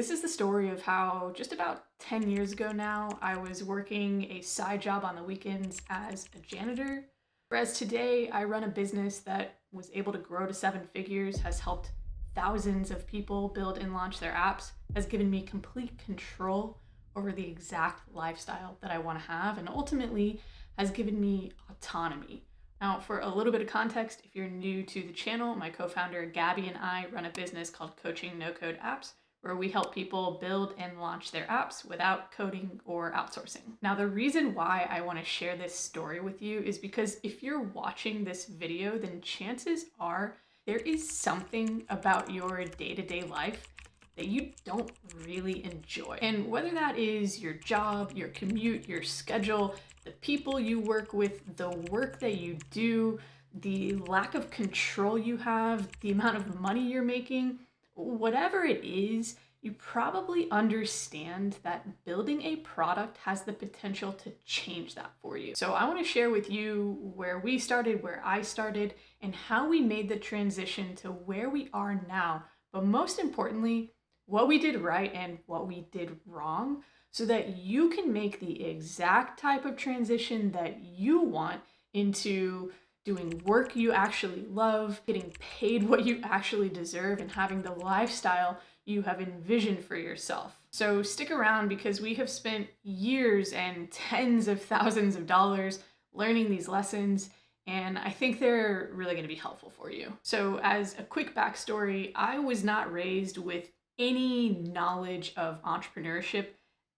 This is the story of how just about 10 years ago now, I was working a side job on the weekends as a janitor. Whereas today, I run a business that was able to grow to 7 figures, has helped thousands of people build and launch their apps, has given me complete control over the exact lifestyle that I want to have, and ultimately has given me autonomy. Now, for a little bit of context, if you're new to the channel, my co-founder Gaby and I run a business called Coaching No Code Apps, where we help people build and launch their apps without coding or outsourcing. Now, the reason why I want to share this story with you is because if you're watching this video, then chances are there is something about your day-to-day life that you don't really enjoy. And whether that is your job, your commute, your schedule, the people you work with, the work that you do, the lack of control you have, the amount of money you're making, whatever it is, you probably understand that building a product has the potential to change that for you. So I want to share with you where we started, where I started, and how we made the transition to where we are now. But most importantly, what we did right and what we did wrong, so that you can make the exact type of transition that you want into doing work you actually love, getting paid what you actually deserve, and having the lifestyle you have envisioned for yourself. So stick around, because we have spent years and tens of thousands of dollars learning these lessons, and I think they're really going to be helpful for you. So as a quick backstory, I was not raised with any knowledge of entrepreneurship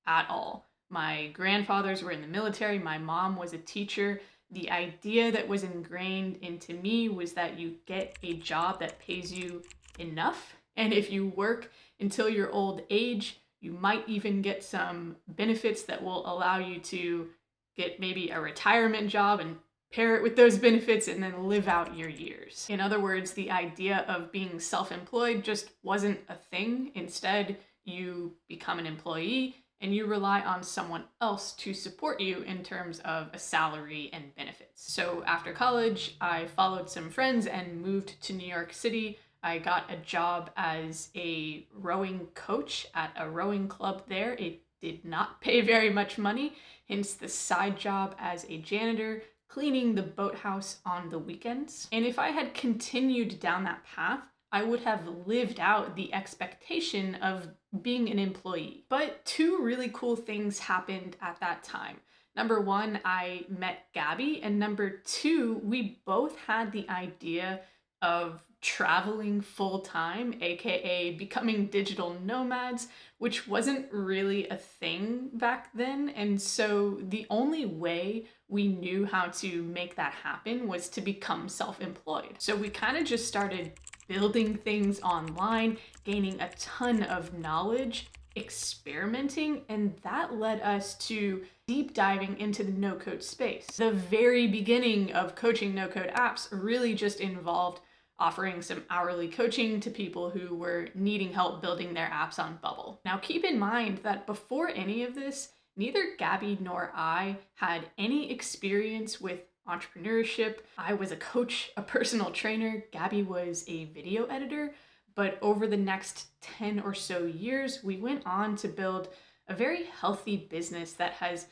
at all. My grandfathers were in the military, my mom was a teacher. The idea that was ingrained into me was that you get a job that pays you enough, and if you work until your old age, you might even get some benefits that will allow you to get maybe a retirement job and pair it with those benefits and then live out your years. In other words, the idea of being self-employed just wasn't a thing. Instead, you become an employee and you rely on someone else to support you in terms of a salary and benefits. So after college, I followed some friends and moved to New York City. I got a job as a rowing coach at a rowing club there. It did not pay very much money, hence the side job as a janitor, cleaning the boathouse on the weekends. And if I had continued down that path, I would have lived out the expectation of being an employee. But two really cool things happened at that time. Number one, I met Gaby, and number two, we both had the idea of traveling full time, aka becoming digital nomads, which wasn't really a thing back then. And so the only way we knew how to make that happen was to become self-employed. So we kind of just started building things online, gaining a ton of knowledge, experimenting, and that led us to deep diving into the no-code space. The very beginning of Coaching No Code Apps really just involved offering some hourly coaching to people who were needing help building their apps on Bubble. Now keep in mind that before any of this, neither Gaby nor I had any experience with entrepreneurship. I was a coach, a personal trainer. Gaby was a video editor. But over the next 10 or so years, we went on to build a very healthy business that has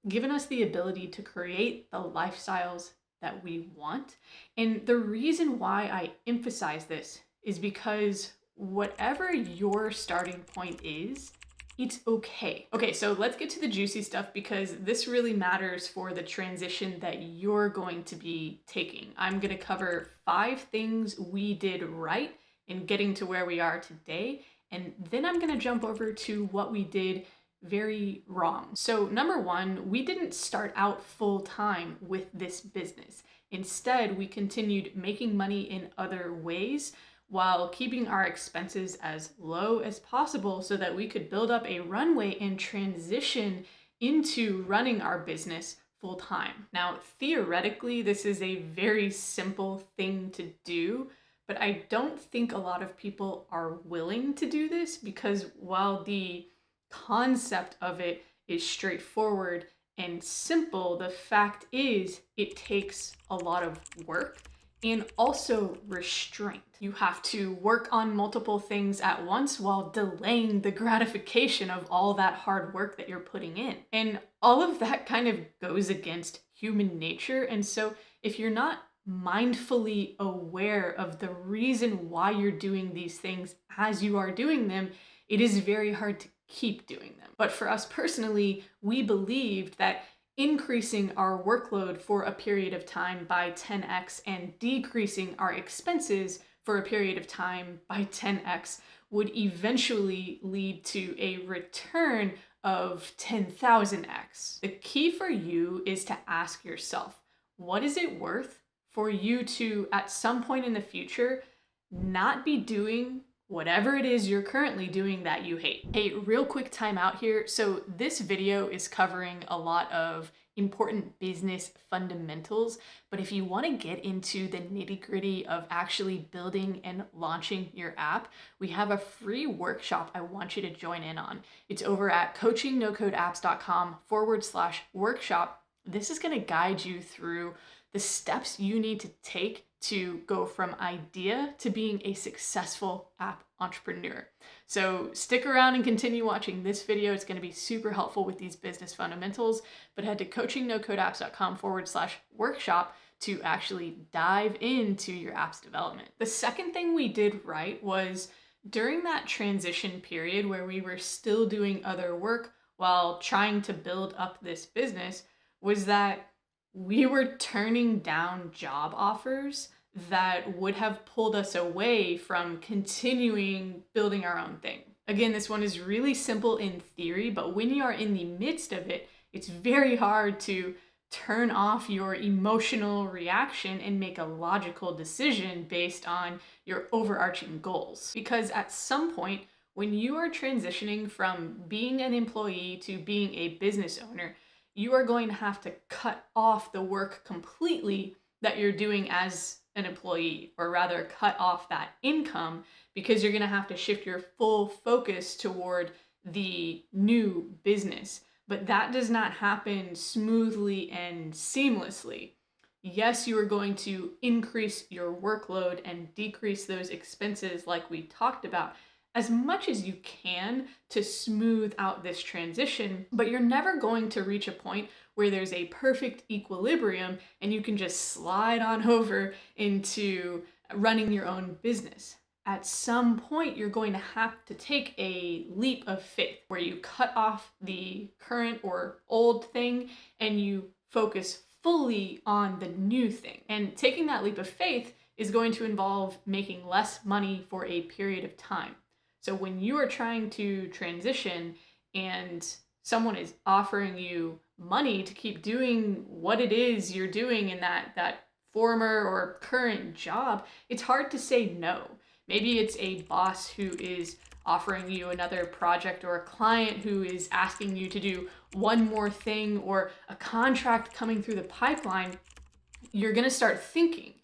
given us the ability to create the lifestyles that we want. And the reason why I emphasize this is because whatever your starting point is, it's okay. Okay, so let's get to the juicy stuff, because this really matters for the transition that you're going to be taking. I'm gonna cover 5 things we did right in getting to where we are today, and then I'm gonna jump over to what we did very wrong. So number one, we didn't start out full time with this business. Instead, we continued making money in other ways while keeping our expenses as low as possible so that we could build up a runway and transition into running our business full time. Now, theoretically, this is a very simple thing to do, but I don't think a lot of people are willing to do this, because while the concept of it is straightforward and simple, the fact is it takes a lot of work and also restraint. You have to work on multiple things at once while delaying the gratification of all that hard work that you're putting in. And all of that kind of goes against human nature. And so if you're not mindfully aware of the reason why you're doing these things as you are doing them, it is very hard to keep doing them. But for us personally, we believed that increasing our workload for a period of time by 10x and decreasing our expenses for a period of time by 10x would eventually lead to a return of 10,000x. The key for you is to ask yourself, what is it worth for you to, at some point in the future, not be doing whatever it is you're currently doing that you hate? Hey, real quick time out here. So this video is covering a lot of important business fundamentals, but if you want to get into the nitty-gritty of actually building and launching your app, we have a free workshop I want you to join in on. It's over at coachingnocodeapps.com/workshop. This is going to guide you through the steps you need to take to go from idea to being a successful app entrepreneur. So stick around and continue watching this video. It's going to be super helpful with these business fundamentals, but head to coachingnocodeapps.com/workshop to actually dive into your app's development. The second thing we did right was during that transition period where we were still doing other work while trying to build up this business was that we were turning down job offers that would have pulled us away from continuing building our own thing. Again, this one is really simple in theory, but when you are in the midst of it, it's very hard to turn off your emotional reaction and make a logical decision based on your overarching goals. Because at some point, when you are transitioning from being an employee to being a business owner, you are going to have to cut off the work completely that you're doing as an employee, or rather cut off that income, because you're going to have to shift your full focus toward the new business. But that does not happen smoothly and seamlessly. Yes, you are going to increase your workload and decrease those expenses like we talked about as much as you can to smooth out this transition, but you're never going to reach a point where there's a perfect equilibrium and you can just slide on over into running your own business. At some point, you're going to have to take a leap of faith where you cut off the current or old thing and you focus fully on the new thing. And taking that leap of faith is going to involve making less money for a period of time. So when you are trying to transition and someone is offering you money to keep doing what it is you're doing in that former or current job, it's hard to say no. Maybe it's a boss who is offering you another project, or a client who is asking you to do one more thing, or a contract coming through the pipeline. You're going to start thinking,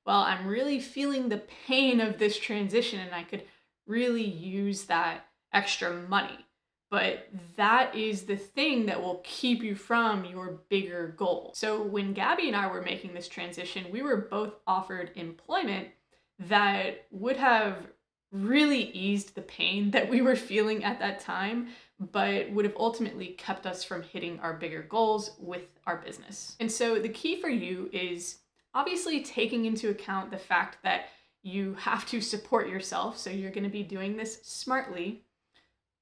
well, I'm really feeling the pain of this transition and I could really use that extra money. But that is the thing that will keep you from your bigger goal. So when Gaby and I were making this transition, we were both offered employment that would have really eased the pain that we were feeling at that time, but would have ultimately kept us from hitting our bigger goals with our business. And so the key for you is obviously taking into account the fact that you have to support yourself, so you're going to be doing this smartly.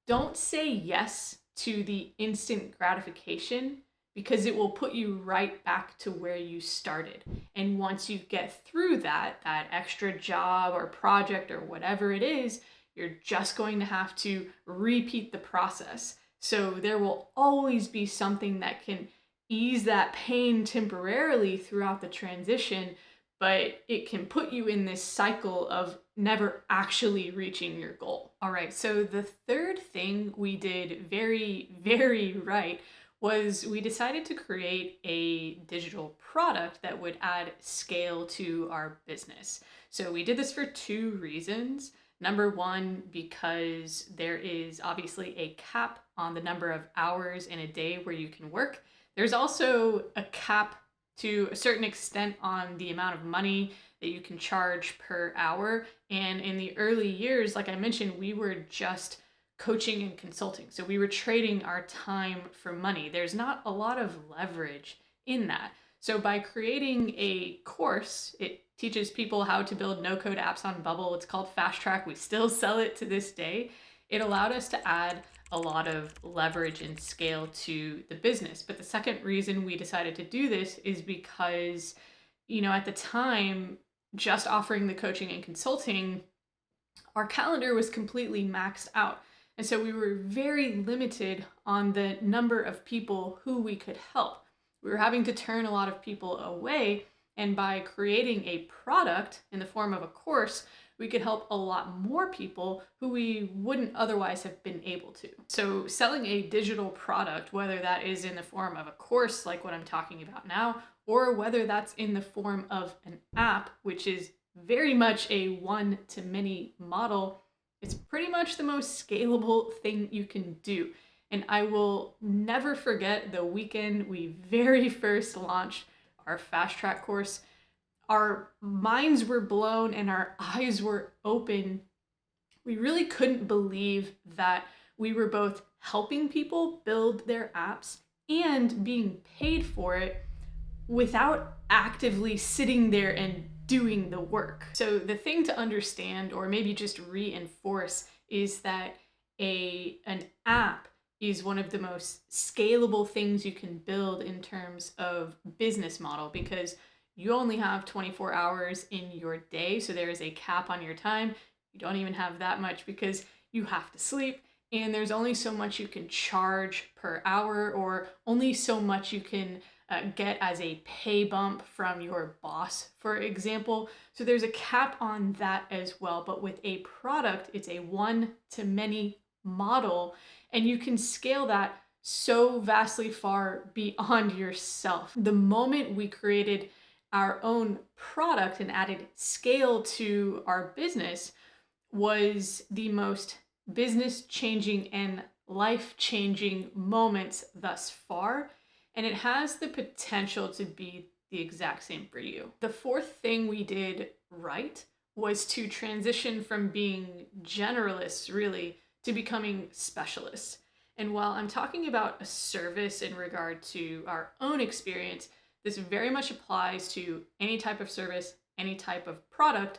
Don't say yes to the instant gratification, because it will put you right back to where you started. And once you get through that extra job or project or whatever it is, you're just going to have to repeat the process. So there will always be something that can ease that pain temporarily throughout the transition, but it can put you in this cycle of never actually reaching your goal. All right, so the third thing we did very, very right was we decided to create a digital product that would add scale to our business. So we did this for two reasons. Number one, because there is obviously a cap on the number of hours in a day where you can work. There's also a cap to a certain extent on the amount of money that you can charge per hour. And in the early years, like I mentioned, we were just coaching and consulting. So we were trading our time for money. There's not a lot of leverage in that. So by creating a course, it teaches people how to build no-code apps on Bubble. It's called Fast Track. We still sell it to this day. It allowed us to add a lot of leverage and scale to the business. But the second reason we decided to do this is because, at the time, just offering the coaching and consulting, our calendar was completely maxed out. And so we were very limited on the number of people who we could help. We were having to turn a lot of people away. And by creating a product in the form of a course, we could help a lot more people who we wouldn't otherwise have been able to. So selling a digital product, whether that is in the form of a course like what I'm talking about now, or whether that's in the form of an app, which is very much a one-to-many model, it's pretty much the most scalable thing you can do. And I will never forget the weekend we very first launched our Fast Track course. Our minds were blown and our eyes were open. We really couldn't believe that we were both helping people build their apps and being paid for it without actively sitting there and doing the work. So the thing to understand, or maybe just reinforce, is that an app is one of the most scalable things you can build in terms of business model, because you only have 24 hours in your day. So there is a cap on your time. You don't even have that much because you have to sleep. And there's only so much you can charge per hour, or only so much you can get as a pay bump from your boss, for example. So there's a cap on that as well. But with a product, it's a one-to-many model, and you can scale that so vastly far beyond yourself. The moment we created our own product and added scale to our business was the most business-changing and life-changing moments thus far. And it has the potential to be the exact same for you. The fourth thing we did right was to transition from being generalists, really, to becoming specialists. And while I'm talking about a service in regard to our own experience, this very much applies to any type of service, any type of product,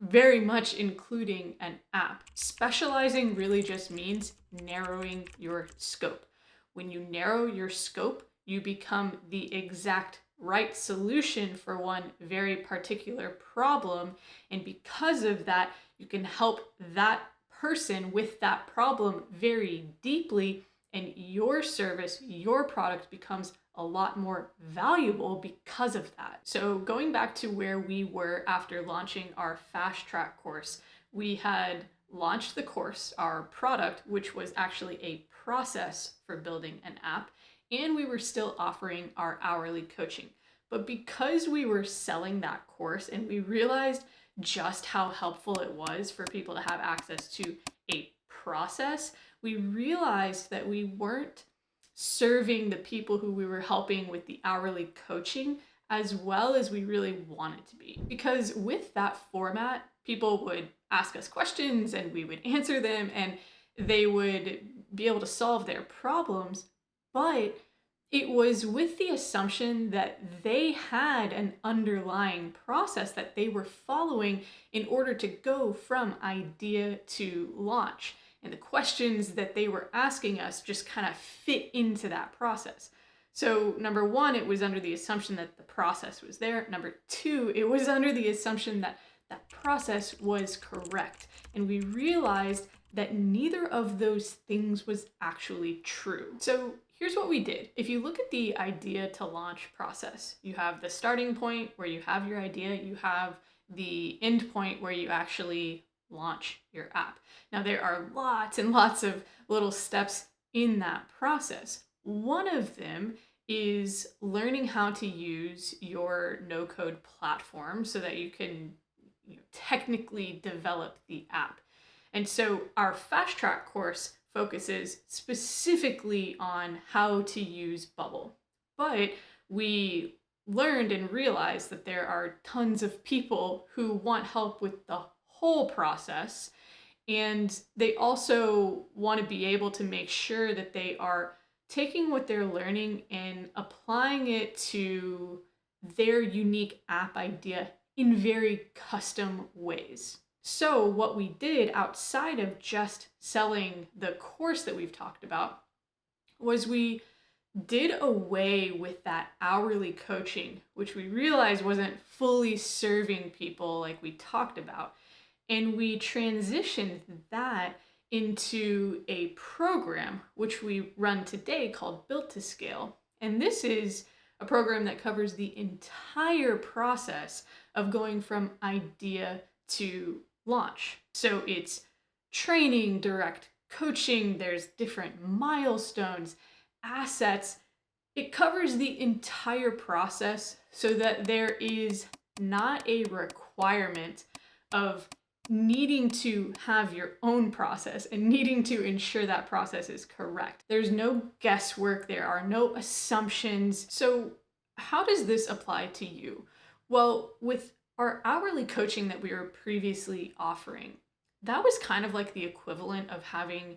very much including an app. Specializing really just means narrowing your scope. When you narrow your scope, you become the exact right solution for one very particular problem. And because of that, you can help that person with that problem very deeply, and your service, your product becomes a lot more valuable because of that. So going back to where we were after launching our Fast Track course, we had launched the course, our product, which was actually a process for building an app, and we were still offering our hourly coaching. But because we were selling that course and we realized just how helpful it was for people to have access to a process, we realized that we weren't serving the people who we were helping with the hourly coaching as well as we really wanted to be. Because with that format, people would ask us questions and we would answer them and they would be able to solve their problems, but it was with the assumption that they had an underlying process that they were following in order to go from idea to launch. And the questions that they were asking us just kind of fit into that process. So number one, it was under the assumption that the process was there. Number two, it was under the assumption that that process was correct. And we realized that neither of those things was actually true. So here's what we did. If you look at the idea to launch process, you have the starting point where you have your idea, you have the end point where you actually launch your app. Now there are lots and lots of little steps in that process. One of them is learning how to use your no-code platform so that you can technically develop the app. And so our Fast Track course focuses specifically on how to use Bubble. But we learned and realized that there are tons of people who want help with the whole process. And they also want to be able to make sure that they are taking what they're learning and applying it to their unique app idea in very custom ways. So, what we did outside of just selling the course that we've talked about was we did away with that hourly coaching, which we realized wasn't fully serving people like we talked about. And we transitioned that into a program which we run today called Built to Scale. And this is a program that covers the entire process of going from idea to launch. So it's training, direct coaching, there's different milestones, assets. It covers the entire process so that there is not a requirement of needing to have your own process and needing to ensure that process is correct. There's no guesswork, there are no assumptions. So, how does this apply to you? Well, with our hourly coaching that we were previously offering, that was kind of like the equivalent of having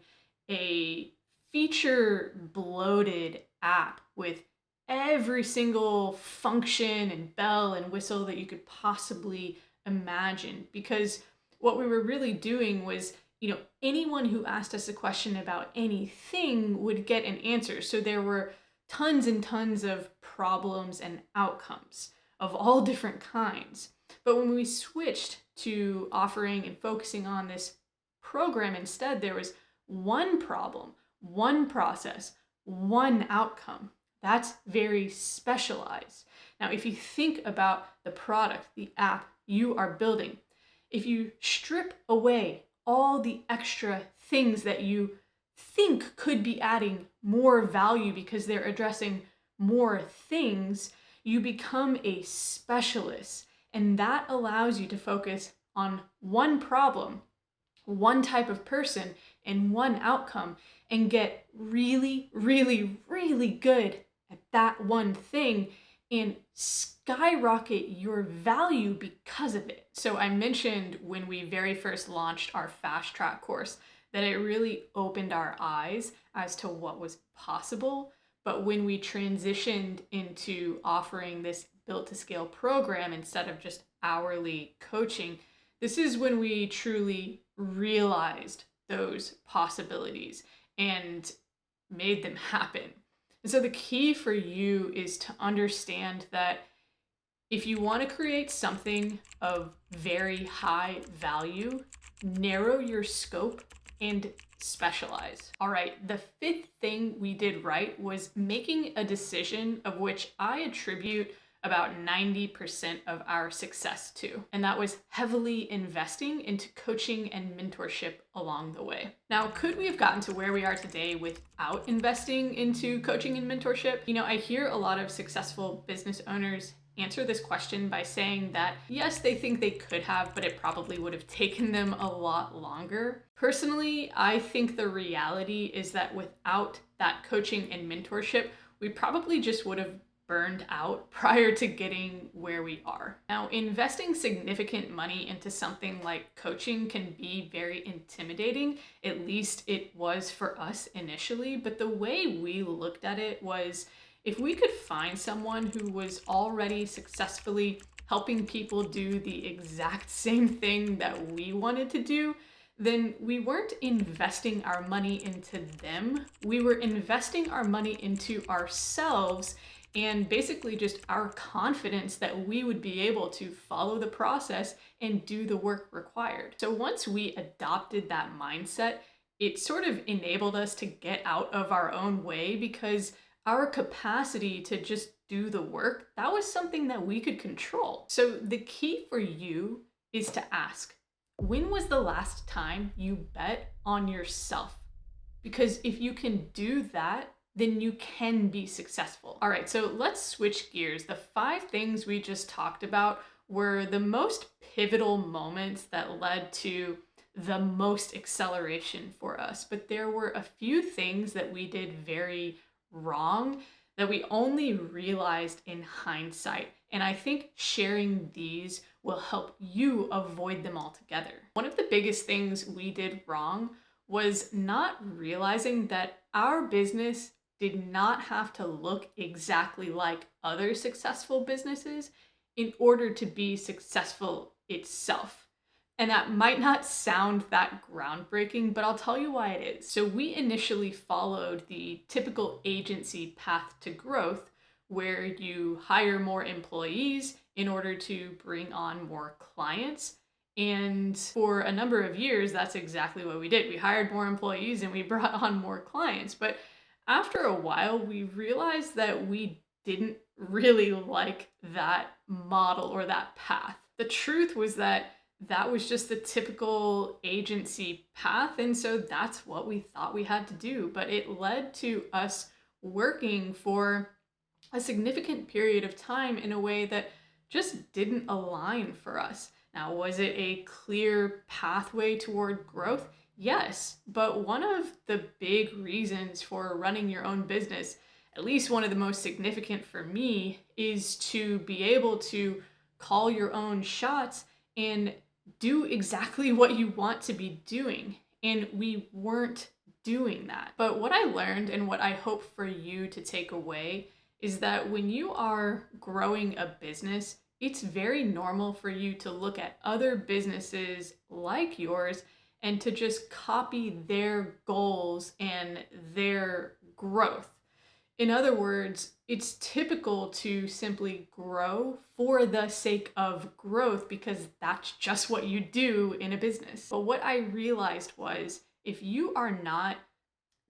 a feature bloated app with every single function and bell and whistle that you could possibly imagine. Because what we were really doing was, anyone who asked us a question about anything would get an answer. So there were tons and tons of problems and outcomes of all different kinds. But when we switched to offering and focusing on this program instead, there was one problem, one process, one outcome. That's very specialized. Now, if you think about the product, the app you are building, if you strip away all the extra things that you think could be adding more value because they're addressing more things, you become a specialist. And that allows you to focus on one problem, one type of person, and one outcome, and get really, really, really good at that one thing and skyrocket your value because of it. So I mentioned when we very first launched our fast track course that it really opened our eyes as to what was possible. But when we transitioned into offering this Built to Scale program instead of just hourly coaching, this is when we truly realized those possibilities and made them happen. And so the key for you is to understand that if you want to create something of very high value, narrow your scope and specialize. All right, the fifth thing we did right was making a decision of which I attribute about 90% of our success to, and that was heavily investing into coaching and mentorship along the way. Now, could we have gotten to where we are today without investing into coaching and mentorship? I hear a lot of successful business owners answer this question by saying that yes, they think they could have, but it probably would have taken them a lot longer. Personally, I think the reality is that without that coaching and mentorship, we probably just would have burned out prior to getting where we are. Now, investing significant money into something like coaching can be very intimidating. At least it was for us initially, but the way we looked at it was if we could find someone who was already successfully helping people do the exact same thing that we wanted to do, then we weren't investing our money into them. We were investing our money into ourselves and basically just our confidence that we would be able to follow the process and do the work required. So once we adopted that mindset, it sort of enabled us to get out of our own way because our capacity to just do the work, that was something that we could control. So the key for you is to ask, when was the last time you bet on yourself? Because if you can do that, then you can be successful. All right, so let's switch gears. The 5 things we just talked about were the most pivotal moments that led to the most acceleration for us. But there were a few things that we did very wrong that we only realized in hindsight. And I think sharing these will help you avoid them altogether. One of the biggest things we did wrong was not realizing that our business did not have to look exactly like other successful businesses in order to be successful itself. And that might not sound that groundbreaking, but I'll tell you why it is. So we initially followed the typical agency path to growth, where you hire more employees in order to bring on more clients. And for a number of years, that's exactly what we did. We hired more employees and we brought on more clients. But after a while, we realized that we didn't really like that model or that path. The truth was that that was just the typical agency path. And so that's what we thought we had to do. But it led to us working for a significant period of time in a way that just didn't align for us. Now, was it a clear pathway toward growth? Yes, but one of the big reasons for running your own business, at least one of the most significant for me, is to be able to call your own shots and do exactly what you want to be doing. And we weren't doing that. But what I learned and what I hope for you to take away is that when you are growing a business, it's very normal for you to look at other businesses like yours and to just copy their goals and their growth. In other words, it's typical to simply grow for the sake of growth because that's just what you do in a business. But what I realized was if you are not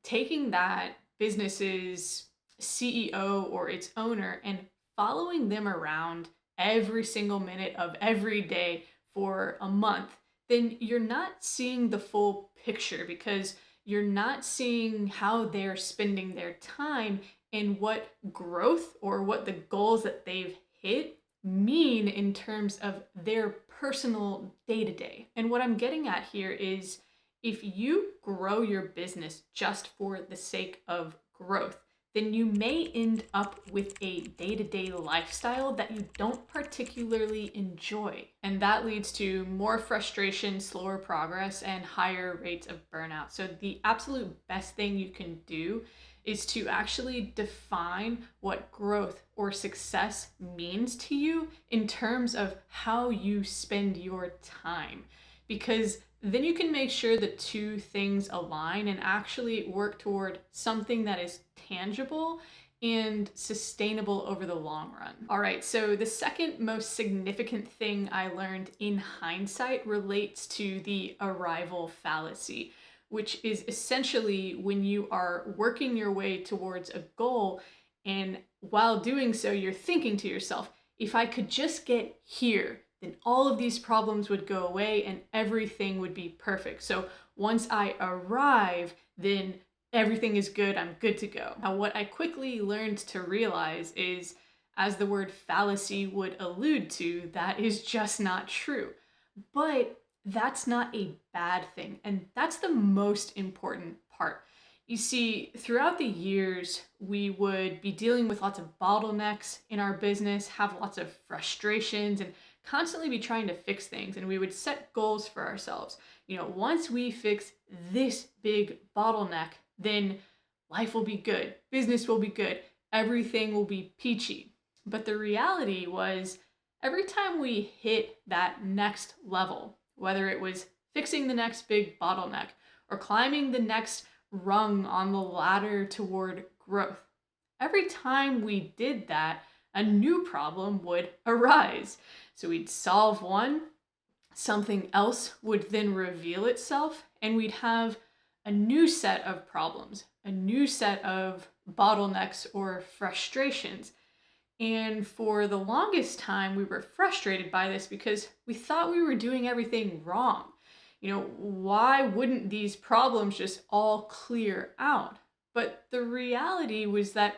taking that business's CEO or its owner and following them around every single minute of every day for a month, then you're not seeing the full picture because you're not seeing how they're spending their time and what growth or what the goals that they've hit mean in terms of their personal day-to-day. And what I'm getting at here is if you grow your business just for the sake of growth, then you may end up with a day-to-day lifestyle that you don't particularly enjoy. And that leads to more frustration, slower progress, and higher rates of burnout. So the absolute best thing you can do is to actually define what growth or success means to you in terms of how you spend your time. Because then you can make sure the two things align and actually work toward something that is tangible and sustainable over the long run. All right, so the second most significant thing I learned in hindsight relates to the arrival fallacy, which is essentially when you are working your way towards a goal and while doing so, you're thinking to yourself, if I could just get here, then all of these problems would go away and everything would be perfect. So once I arrive, then everything is good, I'm good to go. Now, what I quickly learned to realize is, as the word fallacy would allude to, that is just not true. But that's not a bad thing, and that's the most important part. You see, throughout the years, we would be dealing with lots of bottlenecks in our business, have lots of frustrations, and constantly be trying to fix things. And we would set goals for ourselves. You know, once we fix this big bottleneck, then life will be good, business will be good, everything will be peachy. But the reality was, every time we hit that next level, whether it was fixing the next big bottleneck or climbing the next rung on the ladder toward growth, every time we did that, a new problem would arise. So we'd solve one, something else would then reveal itself, and we'd have a new set of problems, a new set of bottlenecks or frustrations. And for the longest time, we were frustrated by this because we thought we were doing everything wrong. You know, why wouldn't these problems just all clear out? But the reality was that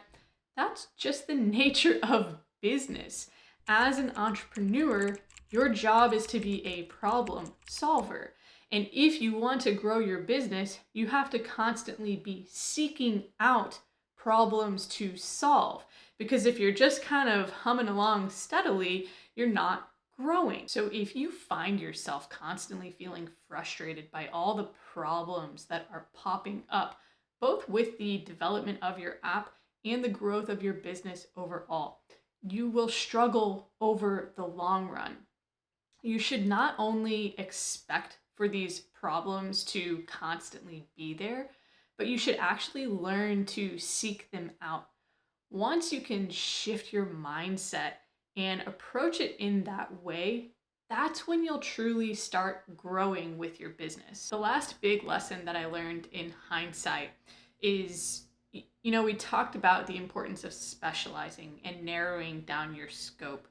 that's just the nature of business. As an entrepreneur, your job is to be a problem solver. And if you want to grow your business, you have to constantly be seeking out problems to solve. Because if you're just kind of humming along steadily, you're not growing. So if you find yourself constantly feeling frustrated by all the problems that are popping up, both with the development of your app and the growth of your business overall, you will struggle over the long run. You should not only expect for these problems to constantly be there, but you should actually learn to seek them out. Once you can shift your mindset and approach it in that way, that's when you'll truly start growing with your business. The last big lesson that I learned in hindsight is, we talked about the importance of specializing and narrowing down your scope.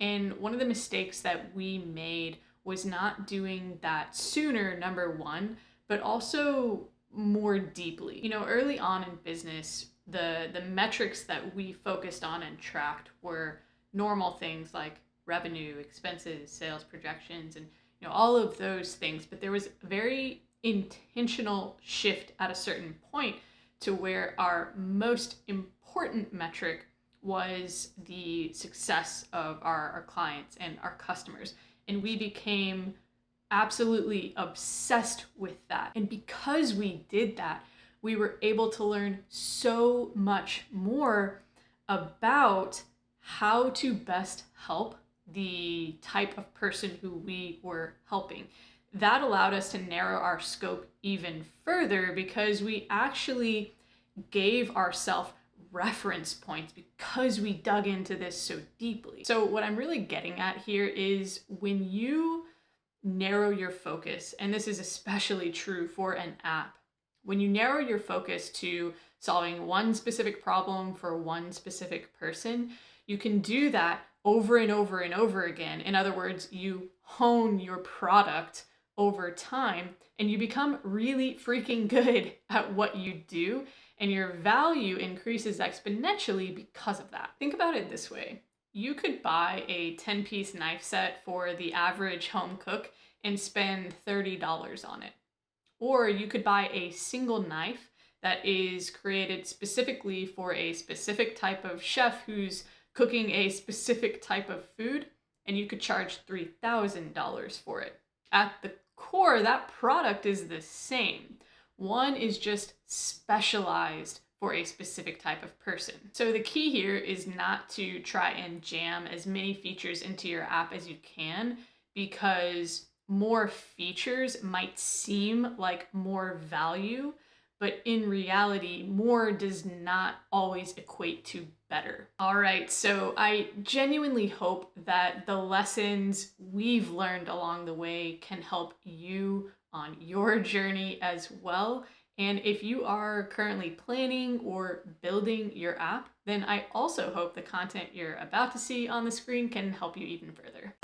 And one of the mistakes that we made was not doing that sooner, number one, but also more deeply. Early on in business, the metrics that we focused on and tracked were normal things like revenue, expenses, sales projections, and all of those things. But there was a very intentional shift at a certain point to where our most important metric was the success of our clients and our customers. And we became absolutely obsessed with that. And because we did that, we were able to learn so much more about how to best help the type of person who we were helping. That allowed us to narrow our scope even further because we actually gave ourselves reference points because we dug into this so deeply. So what I'm really getting at here is when you narrow your focus, and this is especially true for an app, when you narrow your focus to solving one specific problem for one specific person, you can do that over and over and over again. In other words, you hone your product over time and you become really freaking good at what you do, and your value increases exponentially because of that. Think about it this way. You could buy a 10-piece knife set for the average home cook and spend $30 on it. Or you could buy a single knife that is created specifically for a specific type of chef who's cooking a specific type of food, and you could charge $3,000 for it. At the core, that product is the same. One is just specialized for a specific type of person. So the key here is not to try and jam as many features into your app as you can, because more features might seem like more value, but in reality, more does not always equate to better. All right, so I genuinely hope that the lessons we've learned along the way can help you on your journey as well. And if you are currently planning or building your app, then I also hope the content you're about to see on the screen can help you even further.